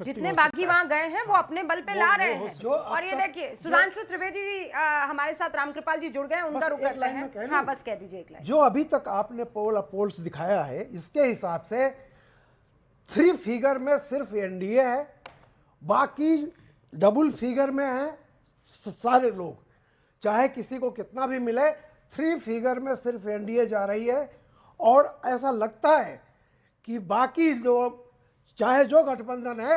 जितने बागी वहां गए हैं वो अपने बल पे ला रहे हैं। और ये देखिए सुधांशु त्रिवेदी जी हमारे साथ रामकृपाल जी जुड़ गए, उनका रुख करते हैं। हाँ बस कह दीजिए एक लाइन। जो अभी तक आपने पोल्स दिखाया है इसके हिसाब से 3 फिगर में सिर्फ एनडीए है, बाकी डबल फिगर में है सारे लोग, चाहे किसी को कितना भी मिले 3 फिगर में सिर्फ एनडीए जा रही है। और ऐसा लगता है कि बाकी लोग चाहे जो गठबंधन है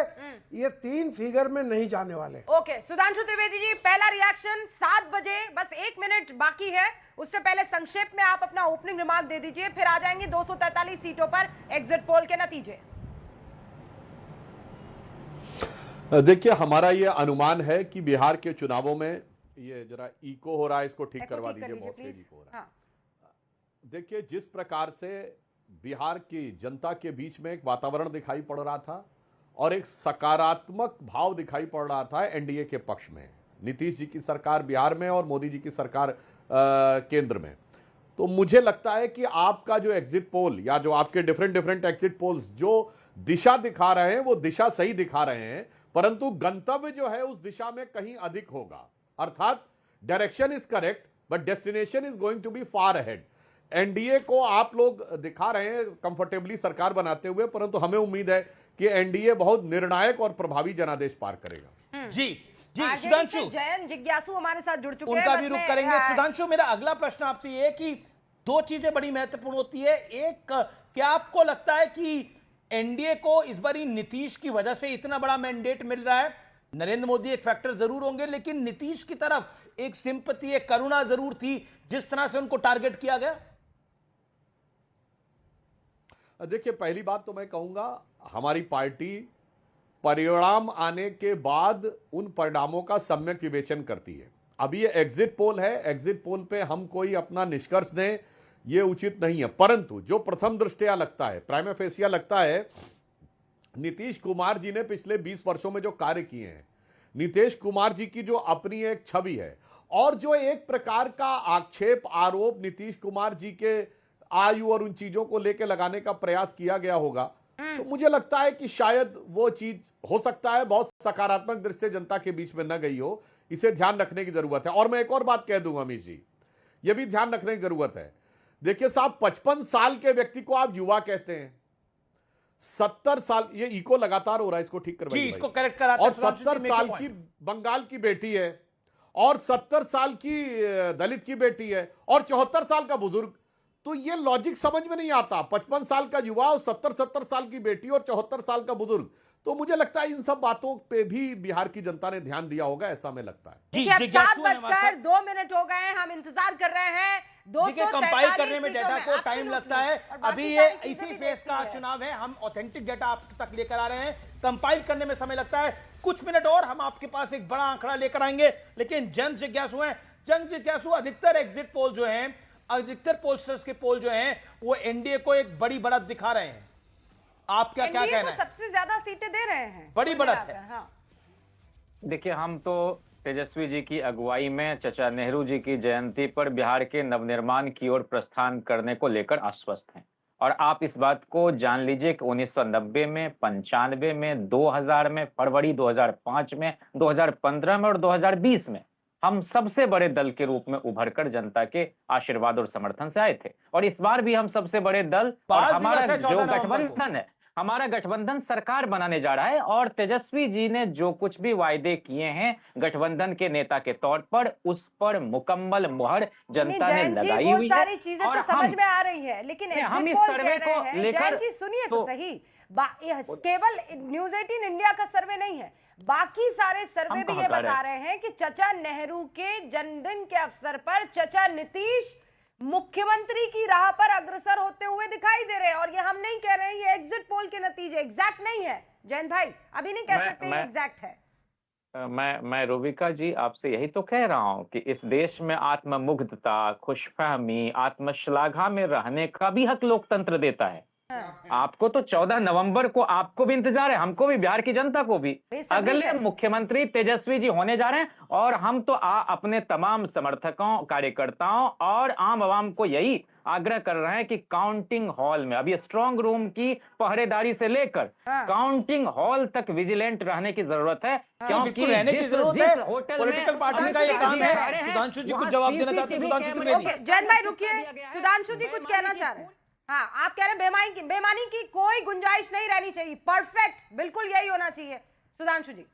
ये 3 फिगर में नहीं जाने वाले। ओके सुधांशु त्रिवेदी जी, पहला रिएक्शन 7 बजे, बस 1 मिनट बाकी है, उससे पहले संक्षेप में आप अपना ओपनिंग रिमार्क दे दीजिए, फिर आ जाएंगे 243 सीटों पर एग्जिट पोल के नतीजे। देखिए हमारा ये अनुमान है कि बिहार के चुनावों में, ये जरा इको हो रहा है, इसको ठीक करवा दीजिए, बहुत तेज इको हो रहा है। देखिए जिस प्रकार से बिहार की जनता के बीच में एक वातावरण दिखाई पड़ रहा था और एक सकारात्मक भाव दिखाई पड़ रहा था एनडीए के पक्ष में, नीतीश जी की सरकार बिहार में और मोदी जी की सरकार केंद्र में, तो मुझे लगता है कि आपका जो एग्जिट पोल या जो आपके डिफरेंट एग्जिट पोल्स जो दिशा दिखा रहे हैं वो दिशा सही दिखा रहे हैं, परंतु गंतव्य जो है उस दिशा में कहीं अधिक होगा। अर्थात direction is correct but destination is going to be far ahead. NDA को आप लोग दिखा रहे हैं कंफर्टेबली सरकार बनाते हुए, परंतु हमें उम्मीद है कि एनडीए बहुत निर्णायक और प्रभावी जनादेश पार करेगा। जी जी सुधांशु, जयंत जिज्ञासु हमारे साथ जुड़ चुके हैं, उनका भी रुख करेंगे। सुधांशु, मेरा अगला प्रश्न आपसे ये है कि 2 चीजें बड़ी महत्वपूर्ण होती है। एक, क्या आपको लगता है कि एनडीए को इस बार नीतीश की वजह से इतना बड़ा मैंडेट मिल रहा है? नरेंद्र मोदी एक फैक्टर जरूर होंगे, लेकिन नीतीश की तरफ एक सिंपैथी, एक करुणा जरूर थी जिस तरह से उनको टारगेट किया गया। देखिए पहली बात तो मैं कहूंगा हमारी पार्टी परिणाम आने के बाद उन परिणामों का सम्यक विवेचन करती है। अब ये एग्जिट पोल है, एग्जिट पोल पे हम कोई अपना निष्कर्ष दें ये उचित नहीं है, परंतु जो प्रथम दृष्टया लगता है, प्राइमा फेसिया लगता है, नीतीश कुमार जी ने पिछले 20 वर्षों में जो कार्य किए हैं, नीतीश कुमार जी की जो अपनी एक छवि है और जो एक प्रकार का आक्षेप आरोप नीतीश कुमार जी के आयु और उन चीजों को लेकर लगाने का प्रयास किया गया होगा, तो मुझे लगता है कि शायद वो चीज हो सकता है बहुत सकारात्मक दृष्टि से जनता के बीच में न गई हो। इसे ध्यान रखने की जरूरत है। और मैं एक और बात कह दूंगा अमित जी, ये भी ध्यान रखने की जरूरत है। देखिए साहब, 55 साल के व्यक्ति को आप युवा कहते हैं, 70 साल, ये इको लगातार हो रहा है, इसको ठीक करवाइए, इसको करेक्ट कराते और 70 साल की बंगाल की बेटी है और 70 साल की दलित की बेटी है और 74 साल का बुजुर्ग, तो ये लॉजिक समझ में नहीं आता। 55 साल का युवा और 70 साल की बेटी और 74 साल का बुजुर्ग, तो मुझे लगता है इन सब बातों पे भी बिहार की जनता ने ध्यान दिया होगा, ऐसा मैं लगता है। देखिए अब 7:02 हो गए हैं, हम इंतजार कर रहे हैं। कंपाइल करने में डेटा को टाइम लगता है। अभी ये इसी फेज का चुनाव है, हम ऑथेंटिक डेटा आप तक लेकर आ रहे हैं, कंपाइल करने में समय लगता है। कुछ मिनट और हम आपके पास एक बड़ा आंकड़ा लेकर आएंगे, लेकिन जन जिज्ञासु हैं, जन जिज्ञासु अधिकतर एग्जिट पोल जो हैं, अधिकतर पोलस्टर्स के पोल जो हैं वो एनडीए को एक बड़ी बढ़त दिखा रहे हैं। आप क्या कहना है? सबसे ज्यादा सीटें दे रहे हैं, बड़ी बढ़त है। हाँ। देखिए हम तो तेजस्वी जी की अगुवाई में चाचा नेहरू जी की जयंती पर बिहार के नवनिर्माण की ओर प्रस्थान करने को लेकर आश्वस्त हैं। और आप इस बात को जान लीजिए कि 1990 में, 95 में, 2000 में, फरवरी 2005 में, 2015 में और 2020 में हम सबसे बड़े दल के रूप में उभरकर जनता के आशीर्वाद और समर्थन से आए थे। और इस बार भी हम सबसे बड़े दल, और हमारा जो गठबंधन है, हमारा गठबंधन सरकार बनाने जा रहा है। और तेजस्वी जी ने जो कुछ भी वायदे किए हैं गठबंधन के नेता के तौर पर, उस पर मुकम्मल मुहर जनता ने लगाई हुई है। सारी चीजें तो समझ में आ रही है, लेकिन हम इस सर्वे को लेकर, सुनिए तो सही, केवल न्यूज 18 इंडिया का सर्वे नहीं है, बाकी सारे सर्वे भी ये बता रहे हैं कि चाचा नेहरू के जन्मदिन के अवसर पर चाचा नीतीश मुख्यमंत्री की राह पर अग्रसर होते हुए दिखाई दे रहे हैं। और ये हम नहीं कह रहे हैं, ये एग्जिट पोल के नतीजे, एग्जैक्ट नहीं है जयंत भाई, अभी नहीं कह सकते ये एग्जैक्ट है। मैं रोविका जी आपसे यही तो कह रहा हूं कि इस देश में आत्ममुग्धता, खुशफहमी, आत्मश्लाघा में रहने का भी हक लोकतंत्र देता है। आपको तो 14 नवंबर को आपको भी इंतजार है, हमको भी, बिहार की जनता को भी। बेसब्री अगले से। मुख्यमंत्री तेजस्वी जी होने जा रहे हैं और हम तो अपने तमाम समर्थकों, कार्यकर्ताओं और आम आवाम को यही आग्रह कर रहे हैं कि काउंटिंग हॉल में अभी स्ट्रांग रूम की पहरेदारी से लेकर काउंटिंग हॉल तक विजिलेंट रहने की जरूरत है, क्योंकि बिल्कुल रहने की जरूरत जिस है। होटल पॉलिटिकल में पार्टी का ये काम है। सुधांशु जी कुछ जवाब देना चाहते हैं? सुधांशु त्रिवेदी। ओके जैन भाई रुकिए, सुधांशु जी कुछ कहना चाह रहे हैं। हाँ, आप कह रहे हैं बेईमानी की कोई गुंजाइश नहीं रहनी चाहिए, परफेक्ट, बिल्कुल यही होना चाहिए। सुधांशु जी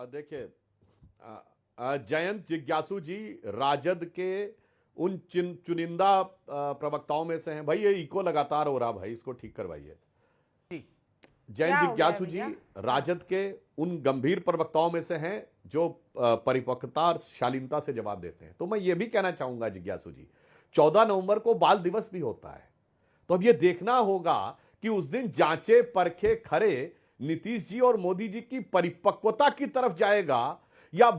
देखिए, जयंत जिज्ञासु जी राजद के उन चुनिंदा प्रवक्ताओं में से हैं। भाई ये इको लगातार हो रहा, भाई इसको ठीक करवाइए। जयंत जिज्ञासु जी राजद के उन गंभीर प्रवक्ताओं में से हैं जो परिपक्वता और शालीनता से जवाब देते हैं। तो मैं ये भी कहना चाहूंगा जिज्ञासु जी, 14 नवंबर को बाल दिवस भी होता है, तो अब ये देखना होगा कि उस दिन जांचे परखे खरे नीतीश जी और मोदी जी की परिपक्वता की तरफ जाएगा या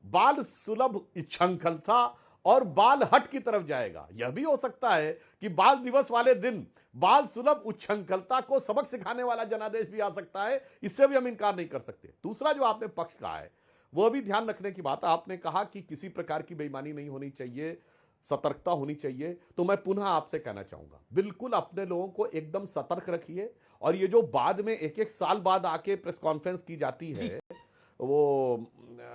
बाल सुलभ इच्छंखलता और बाल हट की तरफ जाएगा। यह भी हो सकता है कि बाल दिवस वाले दिन बाल सुलभ उच्छृंखलता को सबक सिखाने वाला जनादेश भी आ सकता है, इससे भी हम इनकार नहीं कर सकते। दूसरा जो आपने पक्ष कहा है वो भी ध्यान रखने की बात है। आपने कहा कि किसी प्रकार की बेईमानी नहीं होनी चाहिए, सतर्कता होनी चाहिए। तो मैं पुनः आपसे कहना चाहूंगा, बिल्कुल अपने लोगों को एकदम सतर्क रखिए। और ये जो बाद में एक साल बाद आके प्रेस कॉन्फ्रेंस की जाती है, वो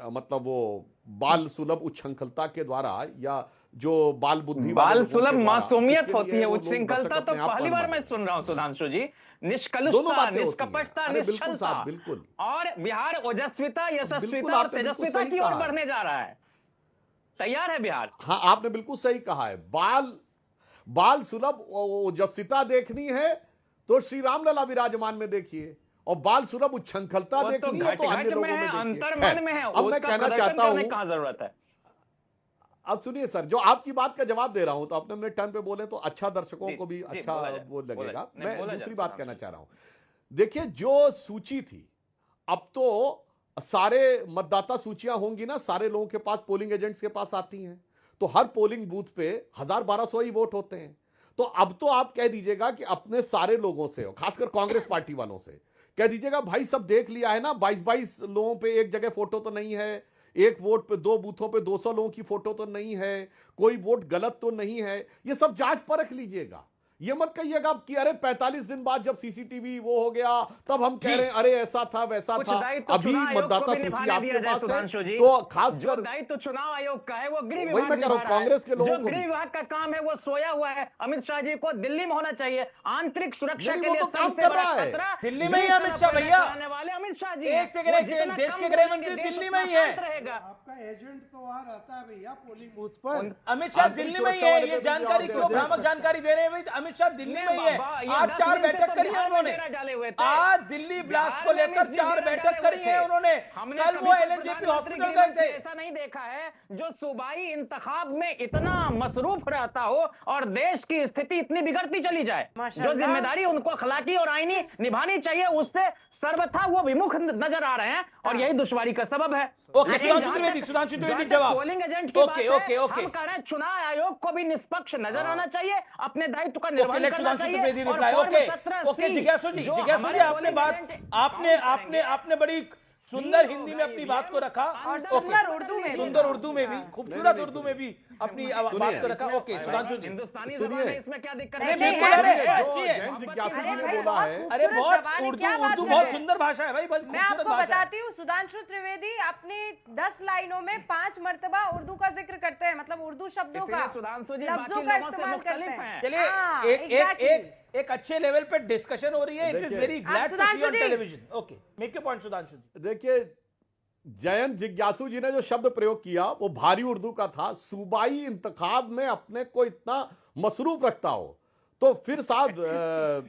मतलब वो बाल सुलभ उच्छृंखलता के द्वारा या जो बाल बुद्धि बाल सुलभ मासूमियत होती है, उच्छृंखलता तो पहली बार मैं सुन रहा हूं सुधांशु जी। निष्कलुषता, निष्कपटता, निश्चलता, बिल्कुल। और बिहार ओजस्विता, यशस्विता और तेजस्विता की ओर बढ़ने जा रहा है। तैयार है बिहार। हाँ, आपने बिल्कुल सही कहा है। बाल सुलभ ओजस्विता देखनी है तो श्री राम लला विराजमान में देखिए, और बाल सुलभ उच्छृंखलता देखनी है तो अन्य लोगों में देखिए। अंतर्मन में है, अब मैं कहना चाहता हूं, कहां जरूरत है। अब सुनिए सर, जो आपकी बात का जवाब दे रहा हूं, तो अपने अपने टर्न पे बोले तो अच्छा, दर्शकों को भी अच्छा वो लगेगा। मैं दूसरी बात कहना चाह रहा हूं। देखिए, जो सूची थी, अब तो सारे मतदाता सूचियां होंगी ना, सारे लोगों के पास, पोलिंग एजेंट्स के पास आती हैं, तो हर पोलिंग बूथ पे 1000-1200 ही वोट होते हैं। तो अब तो आप कह दीजिएगा कि अपने सारे लोगों से, खासकर कांग्रेस पार्टी वालों से कह दीजिएगा, भाई सब देख लिया है ना, 22-22 लोगों पे एक जगह फोटो तो नहीं है, एक वोट पे 2 बूथों पे 200 लोगों की फोटो तो नहीं है, कोई वोट गलत तो नहीं है। ये सब जांच परख लीजिएगा। ये मत कहिएगा कि अरे 45 दिन बाद जब सीसीटीवी वो हो गया तब हम कह रहे हैं अरे ऐसा था वैसा था। अभी मतदाता सूची आपके पास है, तो खासकर दायित्व चुनाव आयोग का है, वो गृह विभाग, वही मैं कह रहा हूं, कांग्रेस के लोगों को गृह विभाग का काम है, वो सोया हुआ है। अमित शाह जी को दिल्ली में होना चाहिए। आंतरिक सुरक्षा के लिए सबसे बड़ा खतरा दिल्ली में ही अमित शाह भैया, वाले अमित शाह जी। एक सेकंड, देश के गृह मंत्री दिल्ली में ही है। आपका एजेंट तो वहां रहता है भैया पोलिंग बूथ पर। अमित शाह दिल्ली में ही है। ये जानकारी क्यों भ्रामक जानकारी दे रहे हैं? अमित शाह दिल्ली में ही है। आज 4 बैठक करी है उन्होंने। आज दिल्ली ब्लास्ट को लेकर 4 बैठक करी है उन्होंने। कल वो एलएनजेपी हॉस्पिटल गए थे। ऐसा नहीं देखा है जो सूबाई इंतखाब में इतना मसरूफ रहता हो और देश की स्थिति इतनी बिगड़ती चली जाए। जो जिम्मेदारी उनको अखलाकी और आईनी निभानी चाहिए, उससे सर्वथा वो विमुख नजर आ रहे हैं, और यही दुश्वारी का सबब है। ओके, सुधांशु त्रिवेदी जवाब। पोलिंग एजेंट की बात है, हम कह रहे हैं चुनाव आयोग को भी निष्पक्ष नजर आना चाहिए, अपने दायित्व का निर्वहन करना चाहिए। ओके, जिज्ञासु जी आपने बात, आपने बड़ी सुंदर हिंदी में अपनी बात को रखा, और सुंदर उर्दू में भी खूबसूरत उर्दू में भी अपनी बात को रखा। ओके, सुधांशु जी, हिंदुस्तानी ज़बान है, इसमें क्या दिक्कत नहीं, है? बिल्कुल, अरे अच्छी है। बोला है, अरे बहुत उर्दू बहुत सुंदर भाषा है भाई, बहुत मैं आपको खूबसूरत भाषा है। बताती हूँ, सुधांशु त्रिवेदी अपनी 10 लाइनों में 5 मरतबा उर्दू का जिक्र करते हैं, मतलब उर्दू शब्दों का, सुधांशु जी लफ्जों का इस्तेमाल करते हैं। चलिए, एक अच्छे लेवल पे डिस्कशन हो रही है। It is very glad to see on television. Okay, make your point Sudhanshu ji. देखिए, जयंत जिज्ञासु जी ने जो शब्द प्रयोग किया वो भारी उर्दू का था। सूबाई इंतखाब में अपने को इतना मसरूफ रखता हो तो फिर साहब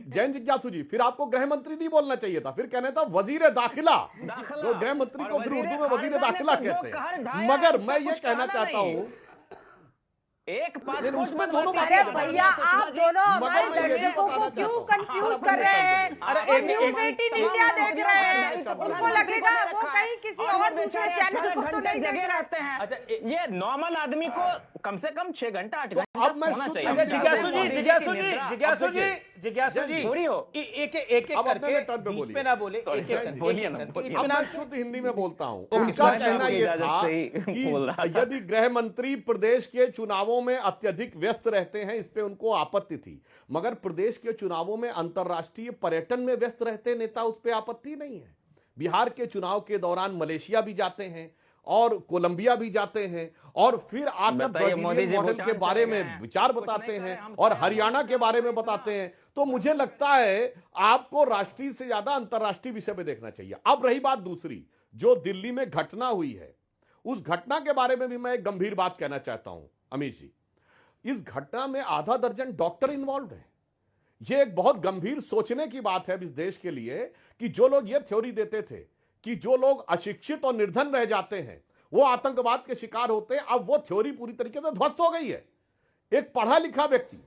जयंत जिज्ञासु जी, फिर आपको गृह मंत्री नहीं बोलना चाहिए था, फिर कहना था वजीर दाखिला। तो गृह मंत्री को फिर उर्दू में वजीर दाखिला कहते हैं। मगर मैं ये कहना चाहता हूं, एक उसमें दोनों अरे भैया, आप दोनों हमारे दर्शकों को क्यों कंफ्यूज कर रहे हैं? अरे न्यूज़ 18 इंडिया देख रहे हैं, उनको लगेगा वो कहीं किसी और दूसरे चैनल को तो नहीं देख रहे हैं। अच्छा ये नॉर्मल आदमी को कम से कम 6 घंटा 8 घंटा अब मैं सोना शुद्ध- चाहिए। अच्छा, जिज्ञासु जी थोड़ी हो। एक अब अपने करके टर्न पे बीच बोलिए। में ना बोले, एक एक बोलिए ना, करके बोलिए। अब इत्मीनान मैं से। शुद्ध हिंदी में बोलता हूं। ओके, उनका शुद्ध कहना हिंदी यह इजाजत था से ही कि बोल रहा था। यदि गृह मंत्री प्रदेश के चुनावों में अत्यधिक व्यस्त रहते हैं, इस पे उनको आपत्ति थी, मगर प्रदेश के चुनावों में अंतर्राष्ट्रीय पर्यटन में व्यस्त रहते नेता, उस पे आपत्ति नहीं है। बिहार के चुनाव के दौरान मलेशिया भी जाते हैं और कोलंबिया भी जाते हैं और फिर आकर बताइए, मोदी ब्राजीलियन जी मॉडल भूटान के बारे चले गए में हैं, विचार कुछ बताते नहीं करे, हैं हम और सब हरियाणा के बारे में बताते हैं। तो मुझे लगता है आपको राष्ट्रीय से ज्यादा अंतर्राष्ट्रीय विषय में देखना चाहिए। अब रही बात दूसरी, जो दिल्ली में घटना हुई है, उस घटना के बारे में भी मैं एक गंभीर बात कहना चाहता हूं अमित जी। इस घटना में आधा दर्जन डॉक्टर इन्वॉल्व है। यह एक बहुत गंभीर सोचने की बात है इस देश के लिए कि जो लोग ये थ्योरी देते थे कि जो लोग अशिक्षित और निर्धन रह जाते हैं वो आतंकवाद के शिकार होते हैं, अब वो थ्योरी पूरी तरीके से ध्वस्त हो गई है। एक पढ़ा लिखा व्यक्ति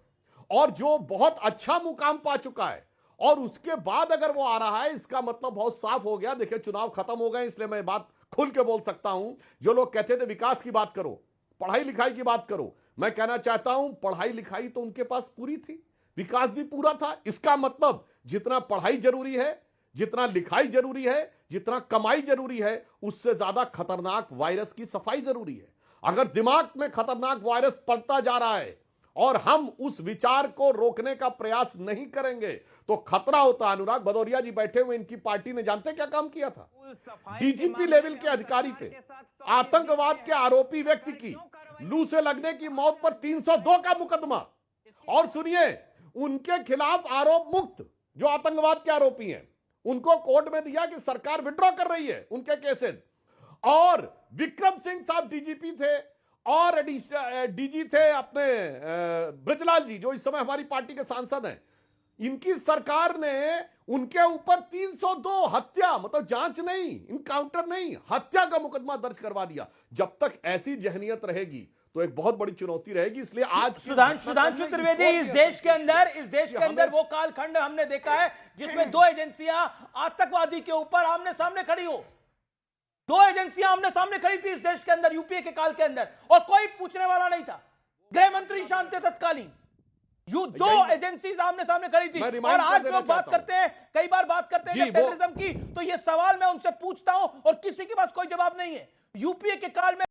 और जो बहुत अच्छा मुकाम पा चुका है और उसके बाद अगर वो आ रहा है, इसका मतलब बहुत साफ हो गया। देखिए, चुनाव खत्म हो गए, इसलिए मैं बात खुल के बोल सकता हूं। जो लोग कहते थे विकास की बात करो, पढ़ाई लिखाई की बात करो, मैं कहना चाहता हूं पढ़ाई लिखाई तो उनके पास पूरी थी, विकास भी पूरा था। इसका मतलब जितना पढ़ाई जरूरी है, जितना लिखाई जरूरी है, जितना कमाई जरूरी है, उससे ज्यादा खतरनाक वायरस की सफाई जरूरी है। अगर दिमाग में खतरनाक वायरस पड़ता जा रहा है और हम उस विचार को रोकने का प्रयास नहीं करेंगे तो खतरा होता है। अनुराग भदौरिया जी बैठे हुए, इनकी पार्टी ने जानते क्या काम किया था? डीजीपी लेवल के अधिकारी पे आतंकवाद के आरोपी व्यक्ति की लू से लगने की मौत पर 302 का मुकदमा, और सुनिए उनके खिलाफ आरोप मुक्त जो आतंकवाद के आरोपी हैं उनको कोर्ट में दिया कि सरकार विड्रॉ कर रही है उनके केसेस। और विक्रम सिंह साहब डीजीपी थे और डीजी थे अपने ब्रजलाल जी जो इस समय हमारी पार्टी के सांसद हैं। इनकी सरकार ने उनके ऊपर 302 हत्या, मतलब जांच नहीं, इनकाउंटर नहीं, हत्या का मुकदमा दर्ज करवा दिया। जब तक ऐसी जहनियत रहेगी तो एक बहुत बड़ी चुनौती रहेगी। इसलिए आज सुधांशु त्रिवेदी, इस देश के अंदर वो कालखंड हमने देखा है जिसमें दो एजेंसियां आतंकवादी के ऊपर आमने सामने खड़ी हो। दो एजेंसियां आमने सामने खड़ी थी इस देश के अंदर, यूपीए के काल के अंदर, और कोई पूछने वाला नहीं था। गृह मंत्री शांत थे तत्कालीन। दो एजेंसीज आमने सामने खड़ी थी। और आज लोग बात करते हैं, कई बार बात करते हैं टेररिज्म की, तो ये सवाल मैं उनसे पूछता हूं और किसी के पास कोई जवाब नहीं है। यूपीए के काल में